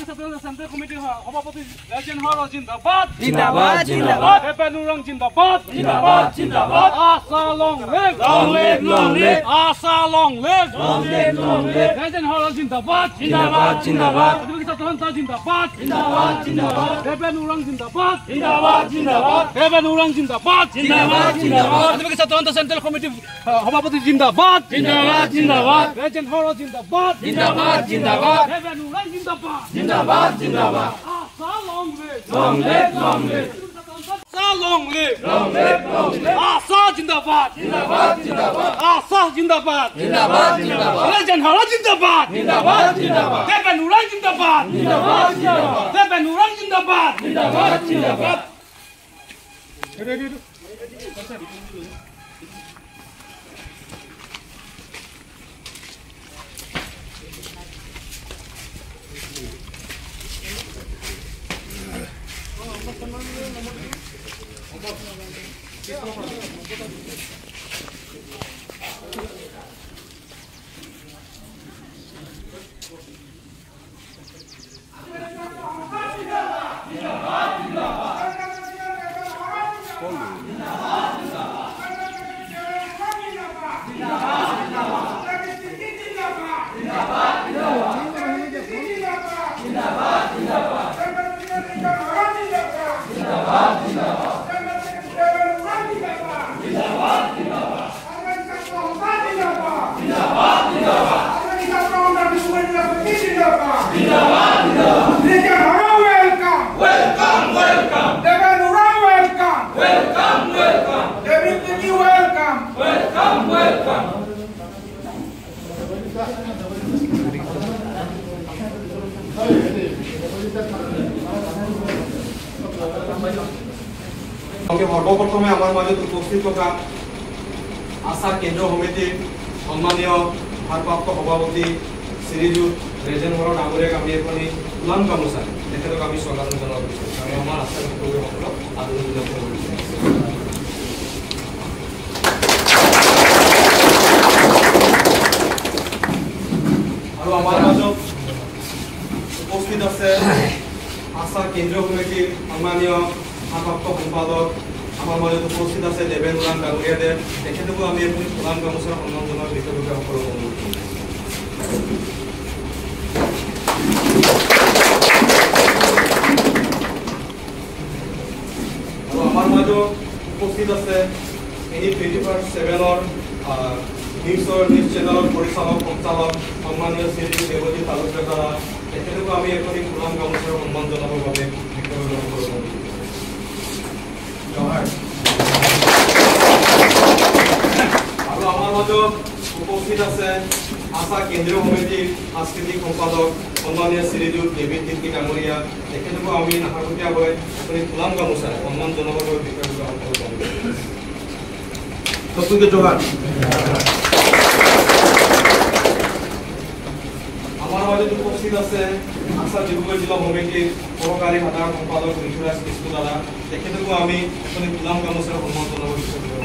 Central কমিটিৰ সভাপতি legend Har জিন্দাবাদ জিন্দাবাদ জিন্দাবাদ হেপেনুৰং জিন্দাবাদ জিন্দাবাদ জিন্দাবাদ আশা লং লিভ আশা লং লিভ লেজেণ্ড হৰ জিন্দাবাদ জিন্দাবাদ জিন্দাবাদ জিন্দাবাদ জিন্দাবাদ জিন্দাবাদ হেপেনুৰং জিন্দাবাদ জিন্দাবাদ জিন্দাবাদ হেপেনুৰং জিন্দাবাদ জিন্দাবাদ জিন্দাবাদ সেন্ট্ৰাল কমিটিৰ সভাপতি জিন্দাবাদ জিন্দাবাদ জিন্দাবাদ লেজেণ্ড হৰ জিন্দাবাদ জিন্দাবাদ জিন্দাবাদ হেপেনুৰং জিন্দাবাদ জিন্দাবাদ জিন্দাবাদ Asha long live long live long live Asha long live long live long live Asha জিন্দাবাদ জিন্দাবাদ জিন্দাবাদ আশা জিন্দাবাদ জিন্দাবাদ জিন্দাবাদ লেজেণ্ড হৰ জিন্দাবাদ জিন্দাবাদ জিন্দাবাদ হেপেনুৰং জিন্দাবাদ জিন্দাবাদ জিন্দাবাদ হেপেনুৰং জিন্দাবাদ জিন্দাবাদ জিন্দাবাদ সৰ্বপ্ৰথমে আমাৰ মাঝে উপস্থিত থাকা আশা কেন্দ্ৰ সমিতিৰ সম্মানীয় ভাৰপ্ৰাপ্ত সভাপতি শ্ৰীযুত লেজেণ্ড হৰ ডাঙৰীয়াক আমি এখনি ফুলাম গামোচা তেখেতক আমি স্বাগত জনাব বিচাৰিছোঁ আৰু আমাৰ আশা কৰ্মীসকলক আদৰণি জ্ঞাপন কৰিছোঁ। আৰু আমাৰ মাজত উপস্থিত আছে আশা কেন্দ্ৰীয় কমিটিৰ সম্মানীয় ভাৰপ্ৰাপ্ত সম্পাদক আমাৰ মাজত উপস্থিত আছে দেবেন উৰাণ ডাঙৰীয়াদেৱ তেখেতকো আমি এখনি ফুলাম গামোচাৰ সন্মান জনাব বিশেষভাৱে সকলো অনুৰোধ কৰিছোঁ। আৰু আমাৰ মাজত উপস্থিত আছে এনি 24/7 নিউজ চেনেলৰ পৰিচালক সঞ্চালক সন্মানীয় শ্ৰী দেৱজিৎ তালুকদাৰ দ্বাৰা তেখেতকো আমি এখনি ফুলাম গামোচাৰ সন্মান জনাবৰ বাবে বিশেষভাৱে সকলো অনুৰোধ কৰিছোঁ। আৰু আমাৰ মাজত উপস্থিত আছে আশা কেন্দ্ৰীয় সমিতিৰ সাংস্কৃতিক সম্পাদক সন্মানীয় শ্ৰীযুত দেৱীত তিৰ্কী ডাঙৰীয়া তেখেতকো আমি নাহাকতীয়াকৈ আপুনি ফুলাম গামোচা সন্মান জনাবৰ বাবে বিশেষভাৱে সকলো আমাৰ মাজত উপস্থিত আছে আশা ডিব্ৰুগড় জিলা সমিতিৰ সহকাৰী সাধাৰণ সম্পাদক ঋতুৰাজ কৃষ্ণ দাদা তেখেতকো আমি এখন ফুলাম গামোচাৰ সন্মান জনাব বিচাৰিছোঁ।